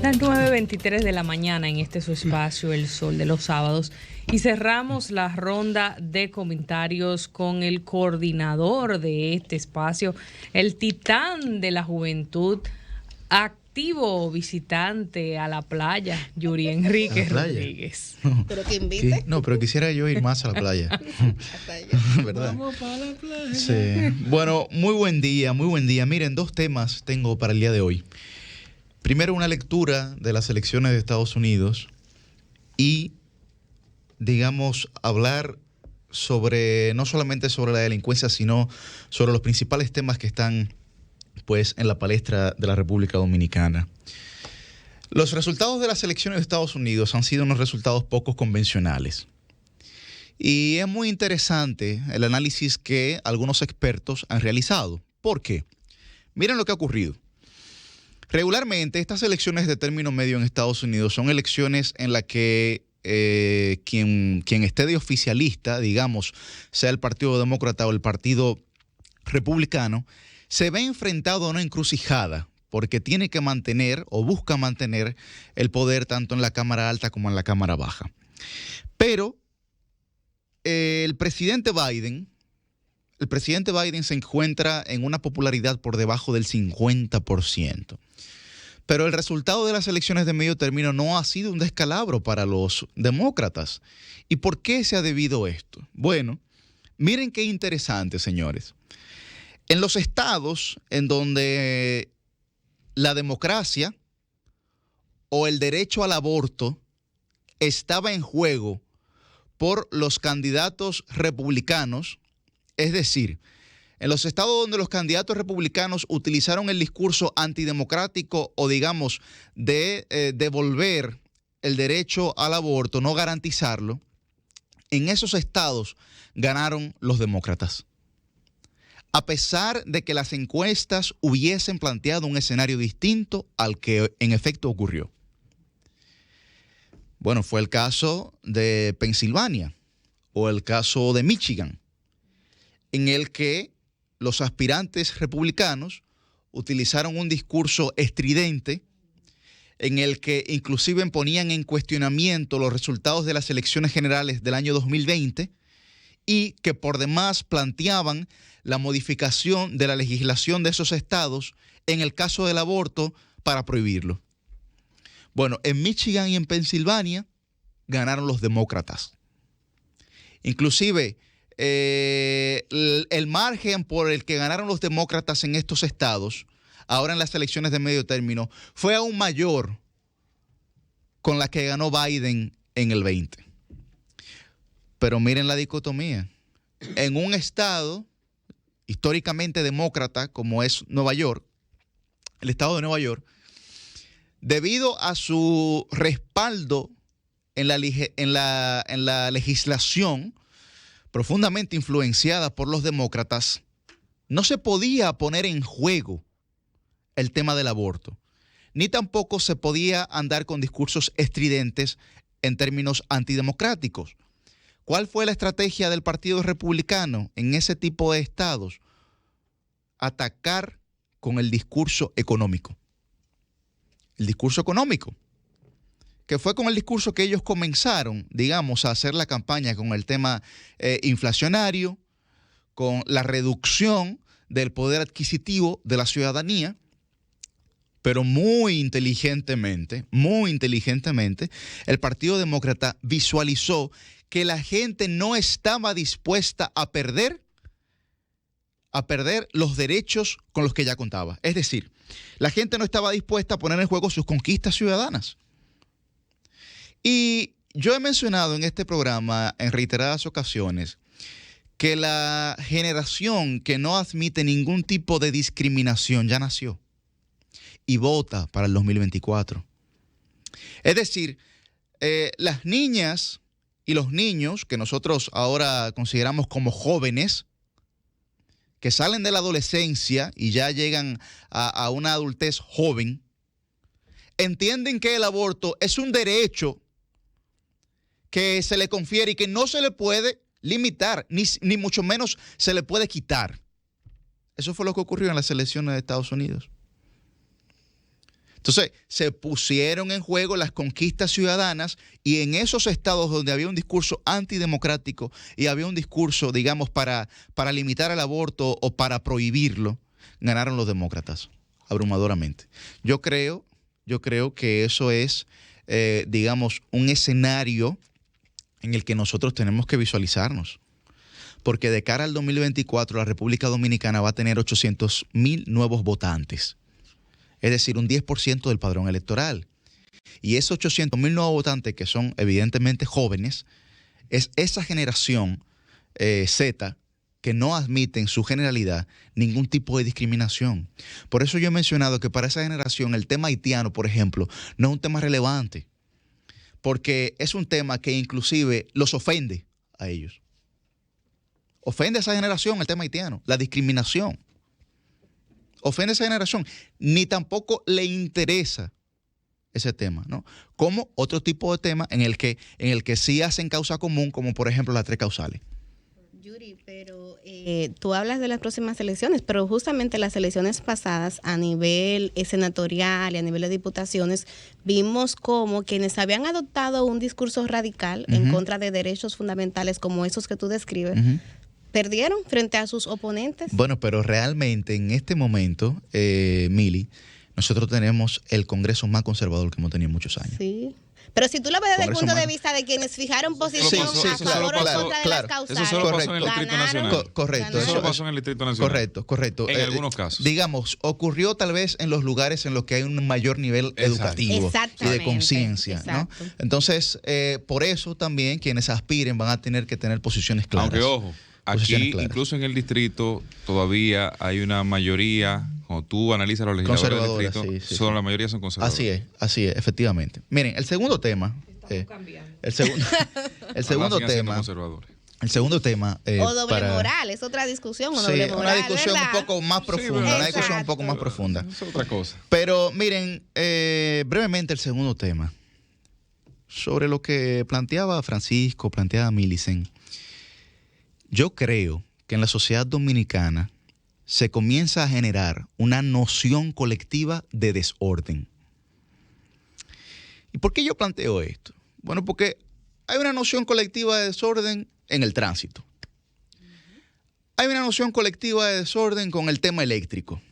Las 9:23 de la mañana en este su espacio, El Sol de los Sábados. Y cerramos la ronda de comentarios con el coordinador de este espacio, el titán de la juventud, activo visitante a la playa, Yuri Enrique Rodríguez. Pero que invite. No, pero quisiera yo ir más a la playa. ¿Verdad? Vamos para la playa. Sí. Bueno, muy buen día, muy buen día. Miren, dos temas tengo para el día de hoy. Primero, una lectura de las elecciones de Estados Unidos y, digamos, hablar sobre, no solamente sobre la delincuencia, sino sobre los principales temas que están, pues, en la palestra de la República Dominicana. Los resultados de las elecciones de Estados Unidos han sido unos resultados poco convencionales. Y es muy interesante el análisis que algunos expertos han realizado. ¿Por qué? Miren lo que ha ocurrido. Regularmente, estas elecciones de término medio en Estados Unidos son elecciones en las que quien esté de oficialista, digamos, sea el Partido Demócrata o el Partido Republicano, se ve enfrentado a una encrucijada porque tiene que mantener o busca mantener el poder tanto en la Cámara Alta como en la Cámara Baja. Pero el presidente Biden se encuentra en una popularidad por debajo del 50%. Pero el resultado de las elecciones de medio término no ha sido un descalabro para los demócratas. ¿Y por qué se ha debido esto? Bueno, miren qué interesante, señores. En los estados en donde la democracia o el derecho al aborto estaba en juego por los candidatos republicanos, es decir, en los estados donde los candidatos republicanos utilizaron el discurso antidemocrático o, digamos, de devolver el derecho al aborto, no garantizarlo, en esos estados ganaron los demócratas. A pesar de que las encuestas hubiesen planteado un escenario distinto al que en efecto ocurrió. Bueno, fue el caso de Pensilvania o el caso de Michigan, en el que los aspirantes republicanos utilizaron un discurso estridente en el que inclusive ponían en cuestionamiento los resultados de las elecciones generales del año 2020 y que por demás planteaban la modificación de la legislación de esos estados en el caso del aborto para prohibirlo. Bueno, en Michigan y en Pensilvania ganaron los demócratas. Inclusive, el margen por el que ganaron los demócratas en estos estados, ahora en las elecciones de medio término, fue aún mayor con la que ganó Biden en el 20. Pero miren la dicotomía. En un estado históricamente demócrata como es Nueva York, el estado de Nueva York, debido a su respaldo en la legislación profundamente influenciada por los demócratas, no se podía poner en juego el tema del aborto, ni tampoco se podía andar con discursos estridentes en términos antidemocráticos. ¿Cuál fue la estrategia del Partido Republicano en ese tipo de estados? Atacar con el discurso económico. El discurso económico, que fue con el discurso que ellos comenzaron, digamos, a hacer la campaña con el tema inflacionario, con la reducción del poder adquisitivo de la ciudadanía, pero muy inteligentemente, el Partido Demócrata visualizó que la gente no estaba dispuesta a perder los derechos con los que ya contaba. Es decir, la gente no estaba dispuesta a poner en juego sus conquistas ciudadanas. Y yo he mencionado en este programa en reiteradas ocasiones que la generación que no admite ningún tipo de discriminación ya nació y vota para el 2024. Es decir, las niñas y los niños que nosotros ahora consideramos como jóvenes, que salen de la adolescencia y ya llegan a una adultez joven, entienden que el aborto es un derecho que se le confiere y que no se le puede limitar, ni mucho menos se le puede quitar. Eso fue lo que ocurrió en las elecciones de Estados Unidos. Entonces, se pusieron en juego las conquistas ciudadanas y en esos estados donde había un discurso antidemocrático y había un discurso, digamos, para limitar el aborto o para prohibirlo, ganaron los demócratas, abrumadoramente. Yo creo que eso es, digamos, un escenario en el que nosotros tenemos que visualizarnos. Porque de cara al 2024, la República Dominicana va a tener 800,000 nuevos votantes. Es decir, un 10% del padrón electoral. Y esos 800,000 nuevos votantes, que son evidentemente jóvenes, es esa generación Z que no admite en su generalidad ningún tipo de discriminación. Por eso yo he mencionado que para esa generación el tema haitiano, por ejemplo, no es un tema relevante, porque es un tema que inclusive los ofende a ellos. Ofende a esa generación el tema haitiano, la discriminación. Ofende a esa generación. Ni tampoco le interesa ese tema, ¿no? Como otro tipo de tema en el que sí hacen causa común, como por ejemplo las 3 causales. Yuri, pero tú hablas de las próximas elecciones, pero justamente las elecciones pasadas a nivel senatorial y a nivel de diputaciones, vimos como quienes habían adoptado un discurso radical en contra de derechos fundamentales como esos que tú describes, perdieron frente a sus oponentes. Bueno, pero realmente en este momento, Mili, nosotros tenemos el Congreso más conservador que hemos tenido en muchos años. Sí. Pero si tú lo ves desde el punto de vista de quienes fijaron posición a favor o en contra de las causales. Eso solo pasó en el Distrito Nacional. Correcto. Eso solo pasó en el Distrito Nacional. Correcto. En algunos casos. Digamos, ocurrió tal vez en los lugares en los que hay un mayor nivel educativo y de conciencia, ¿no? Entonces, por eso también quienes aspiren van a tener que tener posiciones claras. Aunque, ojo, aquí, incluso en el distrito, todavía hay una mayoría, cuando tú analizas los legisladores del distrito, sí. La mayoría son conservadores. Así es, efectivamente. Miren, el segundo tema. El segundo tema. O doble moral, es otra discusión. O doble moral, una discusión ¿verdad? un poco más profunda. Una discusión un poco más profunda. Es otra cosa. Pero miren, brevemente el segundo tema. Sobre lo que planteaba Francisco, planteaba Millicent. Yo creo que en la sociedad dominicana se comienza a generar una noción colectiva de desorden. ¿Y por qué yo planteo esto? Bueno, porque hay una noción colectiva de desorden en el tránsito. Hay una noción colectiva de desorden con el tema eléctrico.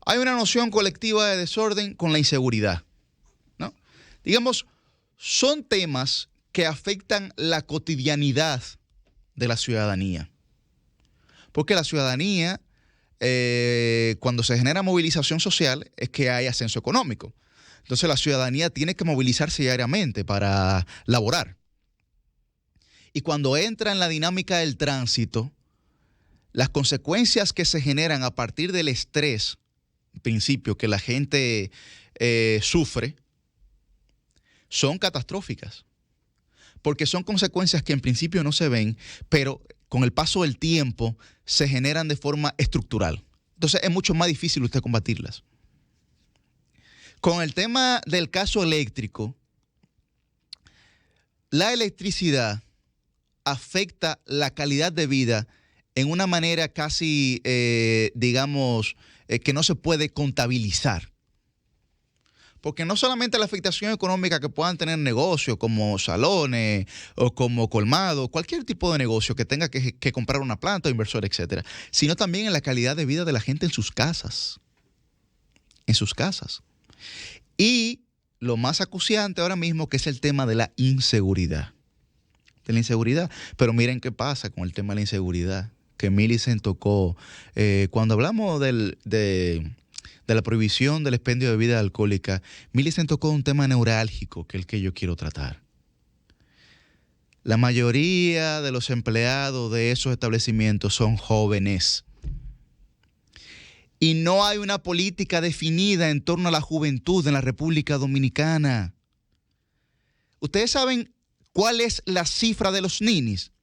Hay una noción colectiva de desorden con la inseguridad, ¿no? Digamos, son temas que afectan la cotidianidad de la ciudadanía. Porque la ciudadanía, cuando se genera movilización social, es que hay ascenso económico. Entonces la ciudadanía tiene que movilizarse diariamente para laborar. Y cuando entra en la dinámica del tránsito, las consecuencias que se generan a partir del estrés, en principio, que la gente sufre, son catastróficas. Porque son consecuencias que en principio no se ven, pero con el paso del tiempo se generan de forma estructural. Entonces es mucho más difícil usted combatirlas. Con el tema del caso eléctrico, la electricidad afecta la calidad de vida en una manera casi, digamos, que no se puede contabilizar. Porque no solamente la afectación económica que puedan tener negocios como salones o como colmados, cualquier tipo de negocio que tenga que comprar una planta o inversor, etcétera, sino también en la calidad de vida de la gente en sus casas. En sus casas. Y lo más acuciante ahora mismo, que es el tema de la inseguridad. De la inseguridad. Pero miren qué pasa con el tema de la inseguridad, que Millicent tocó. Cuando hablamos de la prohibición del expendio de bebida alcohólica, Millicent tocó un tema neurálgico, que es el que yo quiero tratar. La mayoría de los empleados de esos establecimientos son jóvenes. Y no hay una política definida en torno a la juventud en la República Dominicana. ¿Ustedes saben cuál es la cifra de los ninis?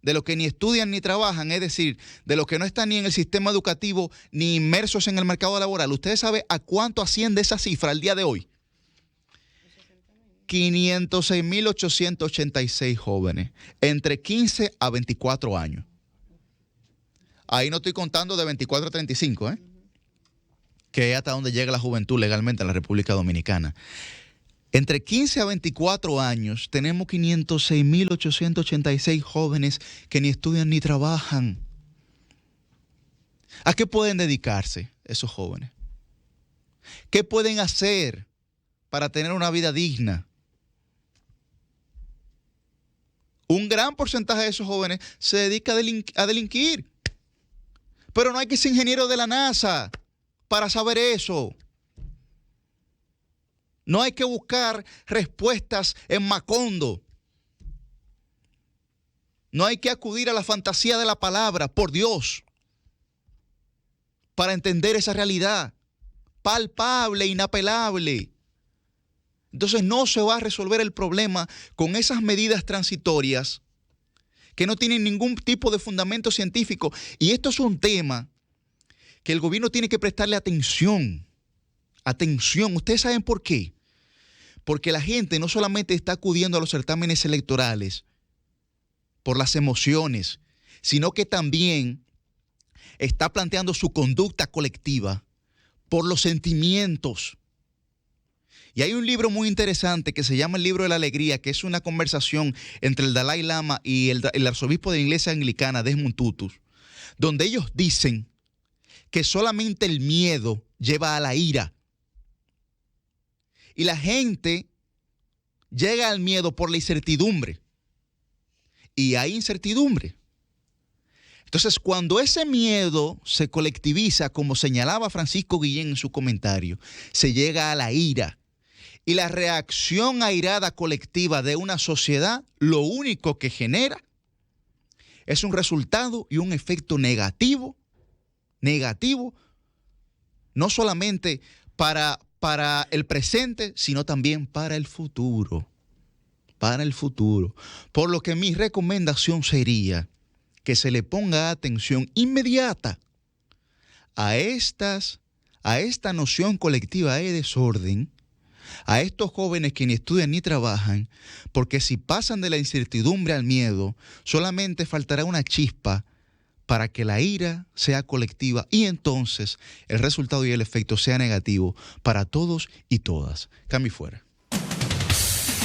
De los que ni estudian ni trabajan, es decir, de los que no están ni en el sistema educativo ni inmersos en el mercado laboral. ¿Ustedes saben a cuánto asciende esa cifra al día de hoy? 506.886 jóvenes, entre 15 a 24 años. Ahí no estoy contando de 24 a 35, ¿eh? que es hasta donde llega la juventud legalmente en la República Dominicana. Entre 15 a 24 años tenemos 506.886 jóvenes que ni estudian ni trabajan. ¿A qué pueden dedicarse esos jóvenes? ¿Qué pueden hacer para tener una vida digna? Un gran porcentaje de esos jóvenes se dedica a delinquir. Pero no hay que ser ingeniero de la NASA para saber eso. No hay que buscar respuestas en Macondo. No hay que acudir a la fantasía de la palabra, por Dios, para entender esa realidad palpable, inapelable. Entonces no se va a resolver el problema con esas medidas transitorias que no tienen ningún tipo de fundamento científico. Y esto es un tema que el gobierno tiene que prestarle atención. Atención, ¿ustedes saben por qué? Porque la gente no solamente está acudiendo a los certámenes electorales por las emociones, sino que también está planteando su conducta colectiva por los sentimientos. Y hay un libro muy interesante que se llama El Libro de la Alegría, que es una conversación entre el Dalai Lama y el arzobispo de la Iglesia Anglicana, Desmond Tutu, donde ellos dicen que solamente el miedo lleva a la ira. Y la gente llega al miedo por la incertidumbre. Y hay incertidumbre. Entonces, cuando ese miedo se colectiviza, como señalaba Francisco Guillén en su comentario, se llega a la ira. Y la reacción airada colectiva de una sociedad, lo único que genera es un resultado y un efecto negativo, no solamente para el presente, sino también para el futuro. Por lo que mi recomendación sería que se le ponga atención inmediata a esta noción colectiva de desorden, a estos jóvenes que ni estudian ni trabajan, porque si pasan de la incertidumbre al miedo, solamente faltará una chispa para que la ira sea colectiva y entonces el resultado y el efecto sea negativo para todos y todas. Cami fuera.